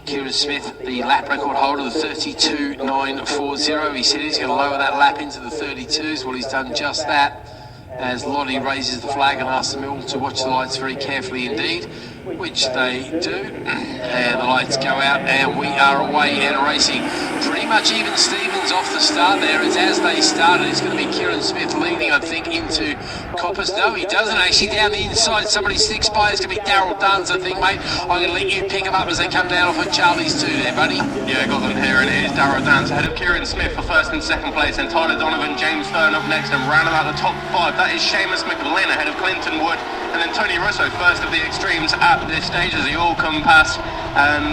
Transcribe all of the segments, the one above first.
Kieran Smith, the lap record holder, the 32.940. He said he's going to lower that lap into the 32s. Well, he's done just that, as Lottie raises the flag and asks them all to watch the lights very carefully indeed, which they do. And the lights go out and we are away and racing. Pretty much even Stevens off the start there. It's as they started. It's going to be Kieran Smith leading, I think, into Coppers. No, he doesn't actually. Down the inside, somebody sticks by. It's going to be Darryl Duns, I think, mate. I'm going to let you pick them up as they come down off of Charlie's too there, buddy. Yeah, got them here, and it is Darryl Duns ahead of Kieran Smith for first and second place, and Tyler Donovan, James Fern up next, and round about the top five. That is Seamus McGlynn ahead of Clinton Wood, and then Tony Russo first of the extremes at this stage as they all come past. And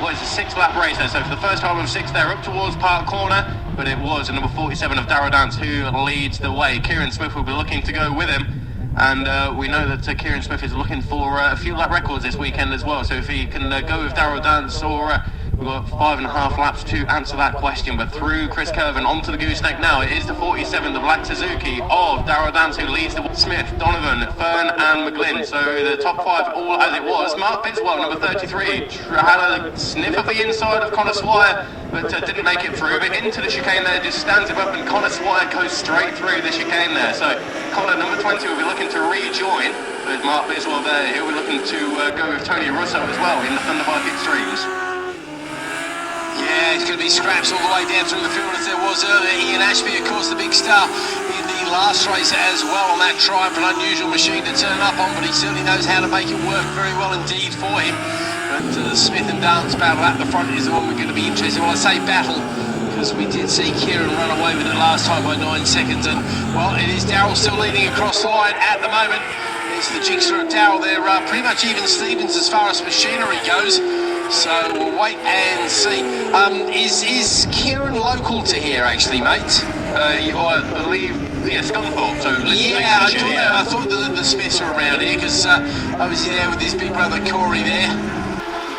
what is a 6-lap racer, so for the first time of 6 there up towards Park Corner, but it was number 47 of Darryl Dance who leads the way. Kieran Smith will be looking to go with him, and we know that Kieran Smith is looking for a few lap records this weekend as well, so if he can go with Darryl Dance, or we've got 5.5 laps to answer that question. But through Chris Curvin onto the gooseneck now, it is the 47, the black Suzuki of Darryl Dance who leads the Smith, Donovan, Fern and McGlynn. So the top 5 all as it was. Mark Biswell, number 33, had a sniff of the inside of Connor Swire, but didn't make it through. But into the chicane there, just stands him up, and Connor Swire goes straight through the chicane there. So Connor, number 20, will be looking to rejoin. But Mark Biswell there, he'll be looking to go with Tony Russo as well in the Thunderbike Extremes. Yeah, it's going to be scraps all the way down through the field as there was earlier. Ian Ashby, of course, the big star in the last race as well on that Triumph, an unusual machine to turn up on, but he certainly knows how to make it work very well indeed for him. But the Smith and Dance battle at the front is the one we're going to be interested in. Well, I say battle because we did see Kieran run away with it last time by 9 seconds, and well, it is Darryl still leading across the line at the moment. It's the jigsaw of Darryl there, pretty much even Stevens as far as machinery goes. So we'll wait and see. Is Kieran local to here, actually, mate? I believe, yeah, Scunthorpe. So yeah, I thought the Smiths were around here because obviously there with his big brother Corey there.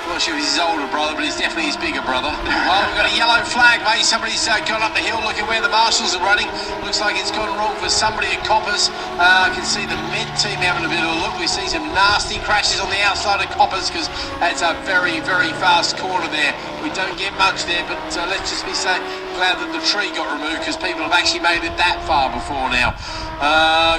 I'm not sure if he's his older brother, but he's definitely his bigger brother. Well, we've got a yellow flag, mate. Somebody's gone up the hill looking where the marshals are running. Looks like it's gone wrong for somebody at Coppers. I can see the Med team having a bit of a look. We've seen some nasty crashes on the outside of Coppers because that's a very, very fast corner there. We don't get much there, but let's just be glad that the tree got removed because people have actually made it that far before now.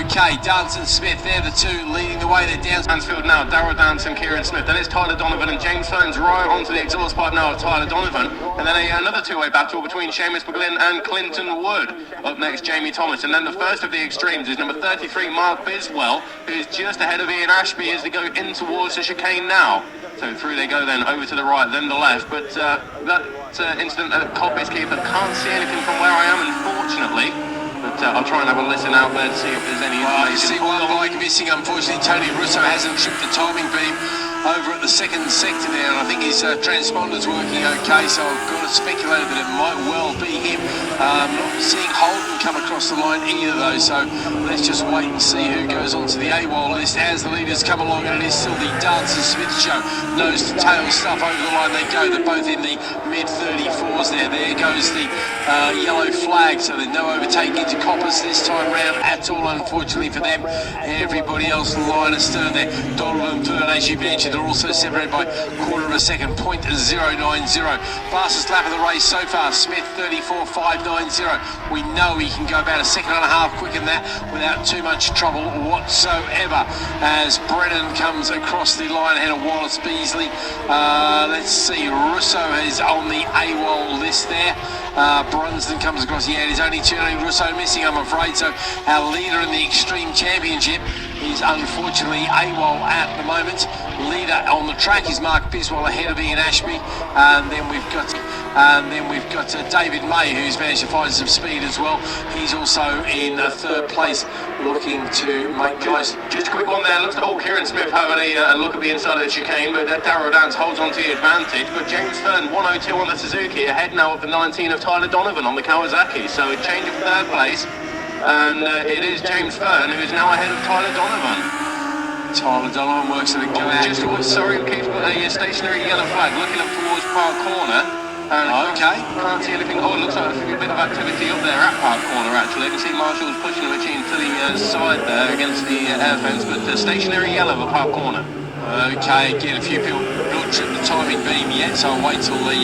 Okay, Dance and Smith, they're the two leading the way. They're down Mansfield now, Darryl Dance and Kieran Smith. Then it's Tyler Donovan and James Ferns right onto the exhaust pipe now of Tyler Donovan. And then another two-way battle between Seamus McGlynn and Clinton Wood. Up next, Jamie Thomas. And then the first of the extremes is number 33, Mark Biswell, who is just ahead of Ian Ashby as they go in towards the chicane now. So through they go then, over to the right, then the left. But that incident at Coppers Keeper, can't see anything from where I am, unfortunately. But I'll try and have a listen out there to see if there's any information. You see one bike missing, unfortunately. Tony Russo hasn't tripped the timing beam over at the second sector there, and I think his transponder's working okay, so I've got to speculate that it might well be him. Not seeing Holden come across the line either though, so let's just wait and see who goes onto the AWOL list as the leaders come along, and it is still the Dance and Smith show. Nose to tail stuff over the line they go. They're both in the mid-34s there. There goes the yellow flag, so there's no overtaking into Coppers this time round at all, unfortunately for them. Everybody else line astern there. Donovan and Fern, as you mentioned, are also separated by a quarter of a second, 0.090. Fastest lap of the race so far, Smith 34.590. We know he can go about a second and a half quicker than that without too much trouble whatsoever. As Brennan comes across the line ahead of Wallace Beasley. Let's see, Russo is on the AWOL list there. Brunsden comes across, yeah, there's only Tony Russo missing, I'm afraid. So our leader in the Extreme Championship is unfortunately AWOL at the moment. Leader on the track is Mark Biswell ahead of Ian Ashby, and then we've got David May, who's managed to find some speed as well. He's also in third place, looking to make the most. Just a quick one there. Looks like Kieran Smith having a look at the inside of the chicane, but Darryl Dance holds on to the advantage. But James Fern 102 on the Suzuki, ahead now of the 19 of Tyler Donovan on the Kawasaki. So a change of third place, and it is James Fern who is now ahead of Tyler Donovan. Tyler Donovan works at a go out. Just sorry, keep a stationary yellow flag looking up towards Park Corner. And okay. Can't see anything. Oh, it looks like a bit of activity up there at Park Corner actually. I can see Marshall's pushing the machine to the side there against the air fence, but stationary yellow at Park Corner. Okay, again, a few people not tripped the timing beam yet, so I'll wait till all the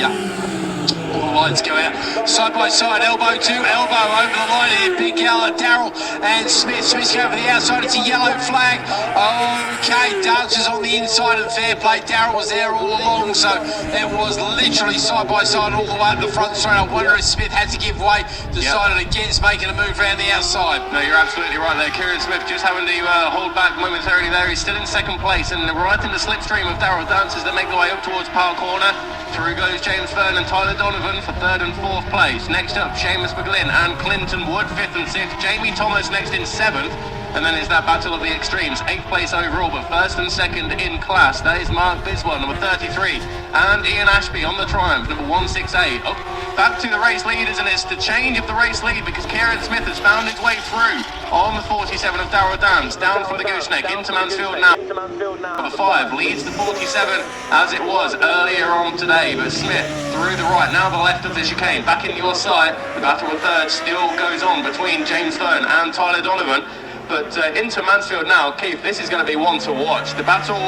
lights go out. Side by side, elbow to elbow over the line here. Big yellow, Darrell and Smith. Smith's going for the outside. It's a yellow flag. Okay, Dance is on the inside and fair play. Darrell was there all along, so it was literally side by side all the way up the front straight. I wonder if Smith had to give way, decided against making a move around the outside. No, you're absolutely right there. Kieran Smith just having to hold back momentarily there. He's still in second place and right in the slipstream of Darrell Dance as they make their way up towards Power Corner. Through goes James Fern and Tyler Donovan for third and fourth place. Next up, Seamus McGlynn and Clinton Wood, fifth and sixth. Jamie Thomas next in seventh. And then it's that battle of the extremes. Eighth place overall, but first and second in class. That is Mark Biswell, number 33. And Ian Ashby on the Triumph, number 168. Oh, back to the race leaders, and it's the change of the race lead because Kieran Smith has found his way through on the 47 of Darrell Dance. Down from the gooseneck into Mansfield now. Number 5 leads the 47 as it was earlier on today, but Smith through the right, now the left of the chicane, back in your side. The battle of third still goes on between James Fern and Tyler Donovan. But into Mansfield now, Keith, this is going to be one to watch. The battle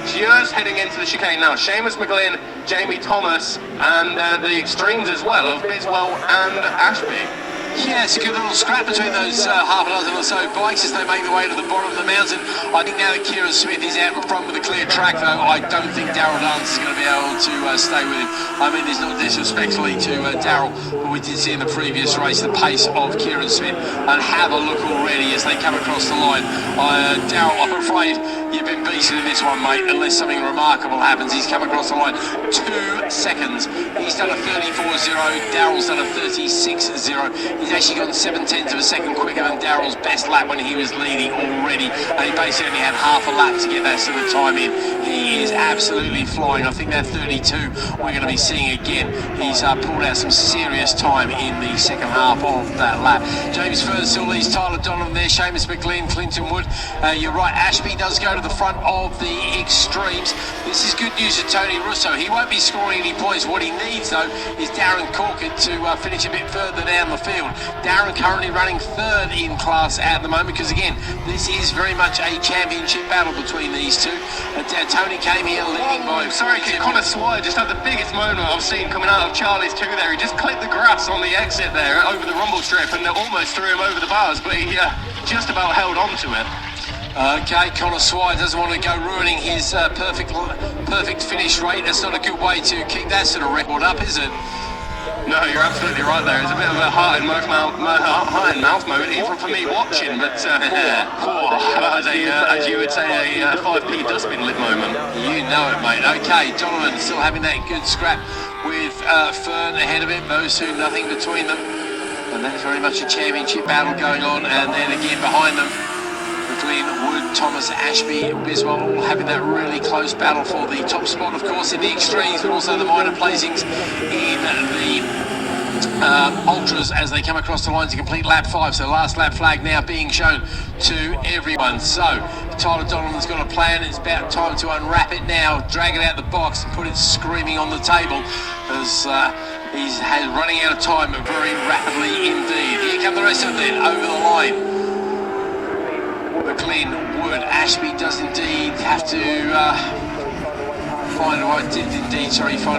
just heading into the chicane now. Seamus McGlynn, Jamie Thomas, and the extremes as well of Biswell and Ashby. Yeah, it's a good little scrap between those half a dozen or so bikes as they make their way to the bottom of the mountain. I think now that Kieran Smith is out in front with a clear track, though, I don't think Darrell Dance is going to be able to stay with him. I mean, there's not disrespectfully to Darrell, but we did see in the previous race the pace of Kieran Smith. And have a look already as they come across the line. Darrell, I'm afraid you've been beaten in this one, mate, unless something remarkable happens. He's come across the line 2 seconds. He's done a 34.0, Darrell's done a 36.0. He's actually gone 7/10 of a second quicker than Darrell's best lap when he was leading already, and he basically only had half a lap to get that sort of time in. He is absolutely flying. I think that 32 we're going to be seeing again. He's pulled out some serious time in the second half of that lap. James Fern still leads Tyler Donovan there, Seamus McGlynn, Clinton Wood. You're right, Ashby does go to the front of the extremes. This is good news for Tony Russo. He won't be scoring any points. What he needs, though, is Darren Corkett to finish a bit further down the field. Darren currently running third in class at the moment because, again, this is very much a championship battle between these two. Tony came here leading by... Sorry, Connor Swire just had the biggest moment I've seen coming out of Charlie's 2 there. He just clipped the grass on the exit there over the rumble strip and almost threw him over the bars, but he just about held on to it. Okay, Connor Swire doesn't want to go ruining his perfect finish rate. That's not a good way to kick that sort of record up, is it? No, you're absolutely right there. It's a bit of a heart and mouth moment, even for me watching, but that was as you would say, a 5p dustbin lid moment. You know it, mate. Okay, Donovan still having that good scrap with Fern ahead of him. Those two, nothing between them. And that's very much a championship battle going on. And then again behind them, between Wood, Thomas, Ashby, Biswell, all having that really close battle for the top spot, of course, in the extremes, but also the minor placings in the ultras as they come across the line to complete lap 5. So last lap flag now being shown to everyone. So Tyler Donovan's got a plan. It's about time to unwrap it now, drag it out the box and put it screaming on the table as he's running out of time very rapidly indeed. Here come the rest of them over the line. McLean, Wood, Ashby does indeed have to find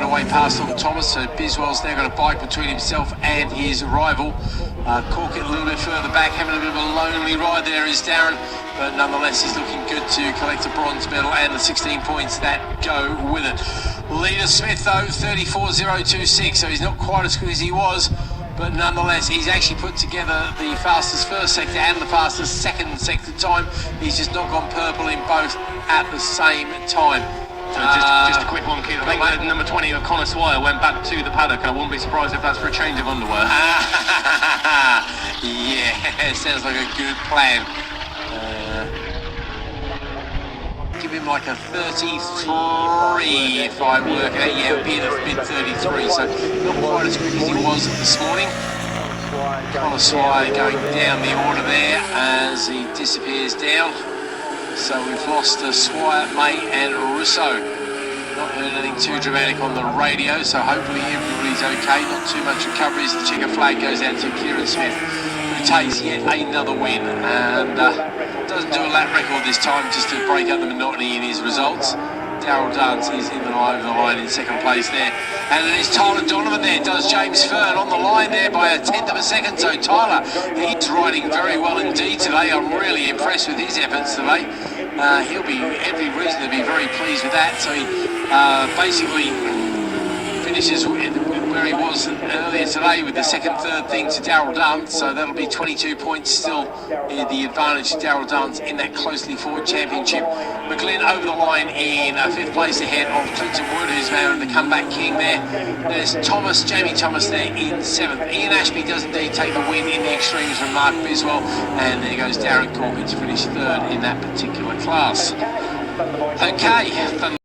a way past on Thomas. So Biswell's now got a bike between himself and his rival. Corkett a little bit further back, having a bit of a lonely ride there is Darren, but nonetheless he's looking good to collect a bronze medal and the 16 points that go with it. Leader Smith though, 34.026, so he's not quite as quick as he was, but nonetheless he's actually put together the fastest first sector and the fastest second sector time. He's just not gone purple in both at the same time. So just a quick one, Keith. I think that number 20 of Connor Swire went back to the paddock. I wouldn't be surprised if that's for a change of underwear. Yeah, sounds like a good plan. Give him like a 33 if I work out. Yeah, it would be in the mid-33, so not quite as quick as he was this morning. Connor Swire going down the order there as he disappears down. So we've lost Swire, May and Russo. Not heard anything too dramatic on the radio, so hopefully everybody's okay. Not too much recovery as the checker flag goes out to Kieran Smith, who's overtakes yet another win, and doesn't do a lap record this time, just to break up the monotony in his results. Darrell Dance is in the line, over the line in second place there, and it is Tyler Donovan there, does James Fern on the line there by a tenth of a second. So Tyler, he's riding very well indeed today. I'm really impressed with his efforts today. He'll be every reason to be very pleased with that. So he basically finishes where he was earlier today with the second, third thing to Darrell Dance, so that'll be 22 points still, the advantage to Darrell Dance in that closely fought championship. McGlynn over the line in fifth place ahead of Clinton Wood, who's now the comeback king there. There's Thomas, Jamie Thomas there in seventh. Ian Ashby does indeed take the win in the extremes from Mark Biswell, and there goes Darren Corkin to finish third in that particular class. Okay.